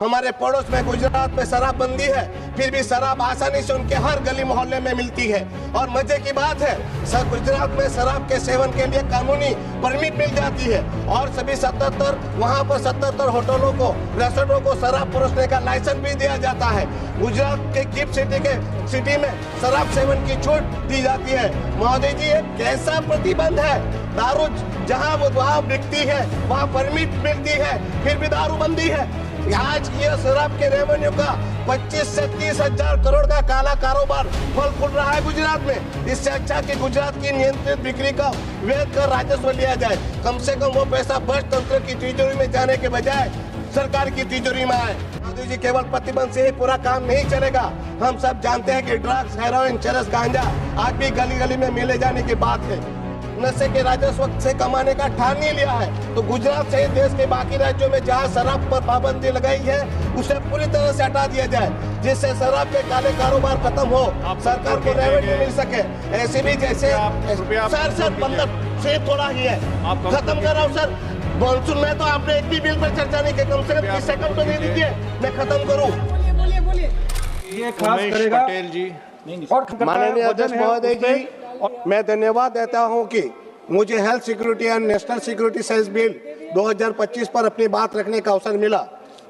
हमारे पड़ोस में गुजरात में शराबबंदी है, फिर भी शराब आसानी से उनके हर गली मोहल्ले में मिलती है। और मजे की बात है, गुजरात में शराब के सेवन के लिए कानूनी परमिट मिल जाती है और सभी 77 होटलों को, रेस्टोरेंटों को शराब परोसने का लाइसेंस भी दिया जाता है। गुजरात के गिफ्ट सिटी में शराब सेवन की छूट दी जाती है। महोदय जी, ये कैसा प्रतिबंध है? दारू जहाँ वहाँ बिकती है, वहाँ परमिट मिलती है, फिर भी दारूबंदी है। आज ये शराब के रेवेन्यू का 25 से 30 हजार करोड़ का काला कारोबार फल फूल रहा है गुजरात में। इससे अच्छा कि गुजरात की नियंत्रित बिक्री का वैध कर राजस्व लिया जाए। कम से कम वो पैसा बस तंत्र की तिजोरी में जाने के बजाय सरकार की तिजोरी में आए। मोदी जी, केवल प्रतिबंध से ही पूरा काम नहीं चलेगा। हम सब जानते हैं कि ड्रग्स, हेरोइन, चरस, गांजा आज भी गली गली में मिले जाने की बात है। नशे के राजस्व से कमाने का ठान नहीं लिया है तो गुजरात सहित देश के बाकी राज्यों में जहां शराब पर पाबंदी लगाई है उसे पूरी तरह से हटा दिया जाए, जिससे शराब के काले कारोबार खत्म हो, सरकार को रेवेन्यू मिल सके। ऐसे भी जैसे सर 15 से थोड़ा ही है, खत्म कर रहा हूँ सर। मॉनसून में तो आपने एक भी बिल पर चर्चा नहीं की, कम से कम 30 सेकंड तो दे दीजिए, मैं खत्म करूँ। ये खास करेगा पटेल जी। माननीय अध्यक्ष महोदय जी, मैं धन्यवाद देता हूं कि मुझे health security and national security sales bill 2025 पर अपनी बात रखने का अवसर मिला।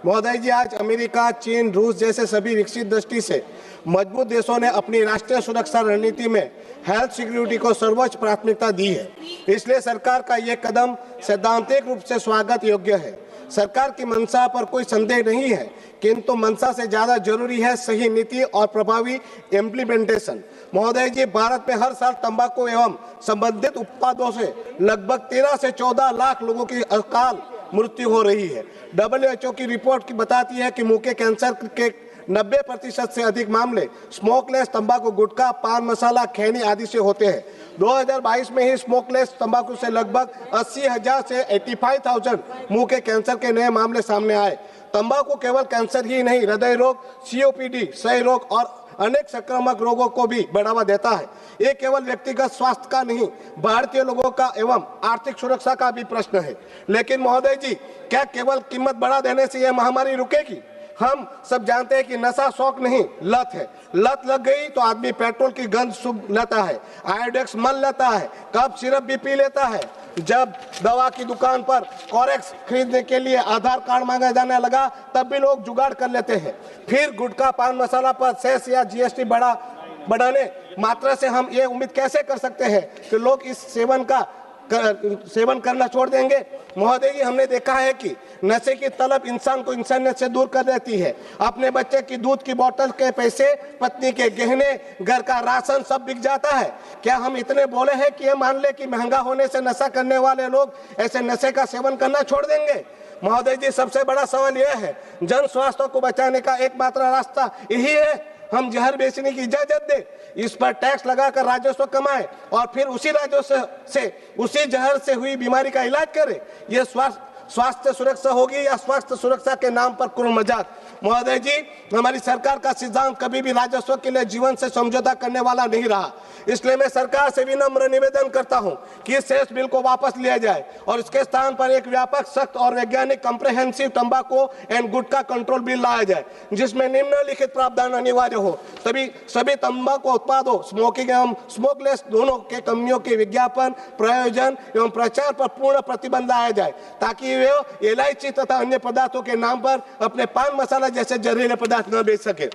महोदय जी, आज अमेरिका, चीन, रूस जैसे सभी विकसित दृष्टि से मजबूत देशों ने अपनी राष्ट्रीय सुरक्षा रणनीति में हेल्थ सिक्योरिटी को सर्वोच्च प्राथमिकता दी है। इसलिए सरकार का ये कदम सैद्धांतिक रूप से स्वागत योग्य है। सरकार की मंशा पर कोई संदेह नहीं है, किंतु मंशा से ज्यादा जरूरी है सही नीति और प्रभावी इम्प्लीमेंटेशन। महोदय जी, भारत में हर साल तंबाकू एवं संबंधित उत्पादों से लगभग 13 से 14 लाख लोगों की अकाल मृत्यु हो रही है। WHO की रिपोर्ट की बताती है कि मुंह के कैंसर के 90% से अधिक मामले स्मोकलेस तंबाकू, गुटखा, पान मसाला, खैनी आदि से होते हैं। 2022 में ही स्मोकलेस तंबाकू से लगभग 80,000 से 85,000 मुंह के कैंसर के नए मामले सामने आए। तंबाकू केवल कैंसर ही नहीं, हृदय रोग, COPD, क्षय रोग और अनेक संक्रामक रोगों को भी बढ़ावा देता है। ये केवल व्यक्तिगत स्वास्थ्य का नहीं, भारतीय लोगों का एवं आर्थिक सुरक्षा का भी प्रश्न है। लेकिन महोदय जी, क्या केवल कीमत बढ़ा देने से यह महामारी रुकेगी? हम सब जानते हैं कि नशा शौक नहीं, लत है। लत लग गई तो आदमी पेट्रोल की गंध सूंघ लेता है, आयोडेक्स मल लेता है, कफ सिरप भी पी लेता है। जब दवा की दुकान पर कॉरेक्स खरीदने के लिए आधार कार्ड मांगा जाने लगा, तब भी लोग जुगाड़ कर लेते हैं। फिर गुटखा, पान मसाला पर सेस या GST बढ़ाने मात्रा से हम ये उम्मीद कैसे कर सकते हैं कि लोग इस सेवन करना छोड़ देंगे? महोदय जी, हमने देखा है कि नशे की तलब इंसान को इंसानियत से दूर कर देती है। अपने बच्चे की दूध की बोतल के पैसे, पत्नी के गहने, घर का राशन सब बिक जाता है। क्या हम इतने बोले हैं कि ये मान ले कि महंगा होने से नशा करने वाले लोग ऐसे नशे का सेवन करना छोड़ देंगे? महोदय जी, सबसे बड़ा सवाल यह है, जन स्वास्थ्य को बचाने का एकमात्र रास्ता यही है हम जहर बेचने की इजाजत दें, इस पर टैक्स लगाकर राजस्व कमाएं और फिर उसी राजस्व से उसी जहर से हुई बीमारी का इलाज करें। यह स्वास्थ्य सुरक्षा होगी या स्वास्थ्य सुरक्षा के नाम पर कुल मजाक? महोदय जी, हमारी सरकार का सिद्धांत कभी भी राजस्व के लिए जीवन से समझौता करने वाला नहीं रहा। इसलिए मैं सरकार से विनम्र निवेदन करता हूं कि इस शेष बिल को वापस लिया जाए और इसके स्थान पर एक व्यापक, सख्त और वैज्ञानिक कॉम्प्रिहेंसिव तंबाकू एंड गुटखा कंट्रोल बिल लाया जाए, जिसमें निम्नलिखित प्रावधान अनिवार्य हो। सभी तंबाकू उत्पादों, स्मोकिंग एवं स्मोकलेस दोनों के कंपनियों के विज्ञापन, प्रयोजन एवं प्रचार पर पूर्ण प्रतिबंध लाया जाए, ताकि वे इलायची तथा अन्य पदार्थों के नाम पर अपने पान मसाला जैसे जहरीले पदार्थ न बेच सके।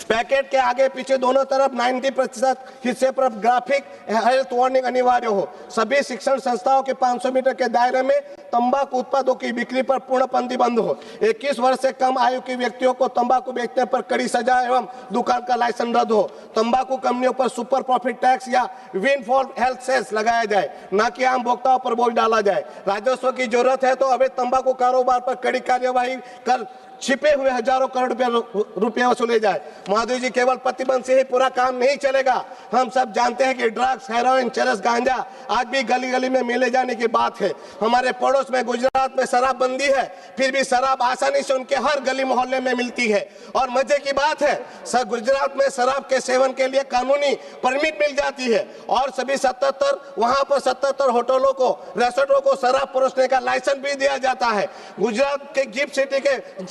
पैकेट के आगे पीछे दोनों तरफ 90% हिस्से पर ग्राफिक हेल्थ वार्निंग अनिवार्य हो। सभी शिक्षण संस्थाओं के 500 मीटर के दायरे में तंबाकू उत्पादों की बिक्री पर पूर्ण प्रतिबंध हो। 21 वर्ष से कम आयु के व्यक्तियों को तंबाकू बेचने पर कड़ी सजा एवं दुकान का लाइसेंस रद्द हो। तंबाकू कंपनियों पर सुपर प्रॉफिट टैक्स या विंडफॉल हेल्थ सेस लगाया जाए, न कि आम भोक्ताओं पर बोझ डाला जाए। राजस्व की जरूरत है तो अवैध तंबाकू कारोबार पर कड़ी कार्यवाही कर छिपे हुए हजारों करोड़ रुपए वसूले जाए। महोदय जी, केवल प्रतिबंध से ही पूरा काम नहीं चलेगा। हम सब जानते हैं कि ड्रग्स, हेरोइन, चरस, गांजा आज भी गली गली में मिले जाने की बात है। हमारे पड़ोस पड़ोस में गुजरात में शराबबंदी है, फिर भी शराब आसानी से उनके हर गली मोहल्ले में मिलती है। और मजे की बात है, गुजरात में शराब के सेवन के लिए कानूनी परमिट मिल जाती है और सभी 77 वहां पर 77 होटलों को, रेस्टोरेंटों को शराब परोसने का लाइसेंस भी दिया जाता है। गुजरात के गिफ्ट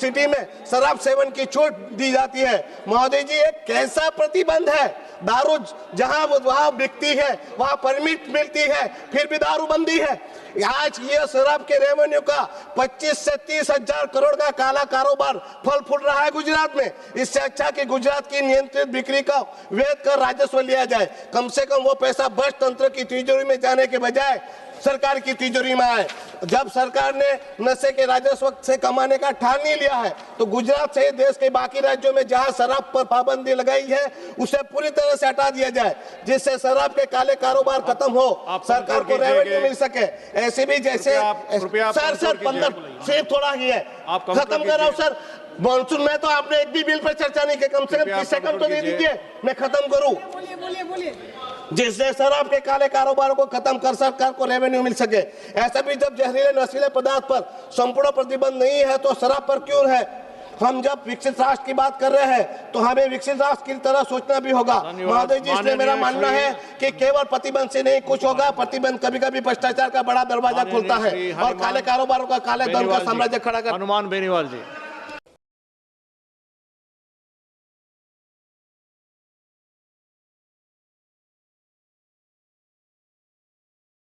सिटी में शराब सेवन की छूट दी जाती है। महोदय जी, एक कैसा प्रतिबंध है? दारू जहां वहां बिकती है, वहां परमिट मिलती है, फिर भी दारूबंदी है। आज ये शराब के रेवेन्यू का 25 से 30 हजार करोड़ का काला कारोबार फल फूल रहा है गुजरात में। इससे अच्छा कि गुजरात की नियंत्रित बिक्री का वैध कर राजस्व लिया जाए। कम से कम वो पैसा बस तंत्र की तिजोरी में जाने के बजाय सरकार की तिजोरी में आए। जब सरकार ने नशे के राजस्व से कमाने का ठान नहीं लिया है, तो गुजरात से देश के बाकी राज्यों में जहां शराब पर पाबंदी लगाई है, उसे पूरी तरह से हटा दिया जाए, जिससे शराब के काले कारोबार खत्म हो, सरकार को रेवेन्यू मिल सके। ऐसे भी जैसे सर 15 सिर्फ थोड़ा ही है, खत्म कर रहा हूं सर। मानसून में तो आपने एक भी बिल पर चर्चा नहीं की, कम से कम 30 सेकंड तो दे दीजिए, मैं खत्म करूं। बोलिए। जिससे शराब के काले कारोबार को खत्म कर सरकार को रेवेन्यू मिल सके। ऐसा भी जब जहरीले नशीले पदार्थ पर संपूर्ण प्रतिबंध नहीं है, तो शराब पर क्यों है? हम जब विकसित राष्ट्र की बात कर रहे हैं, तो हमें विकसित राष्ट्र की तरह सोचना भी होगा। महोदय जी, इसलिए मेरा मानना है कि केवल प्रतिबंध से नहीं कुछ होगा। प्रतिबंध कभी कभी भ्रष्टाचार का बड़ा दरवाजा खोलता है और काले कारोबारों का, काले धन का साम्राज्य खड़ा कर। हनुमान बेनीवाल जी।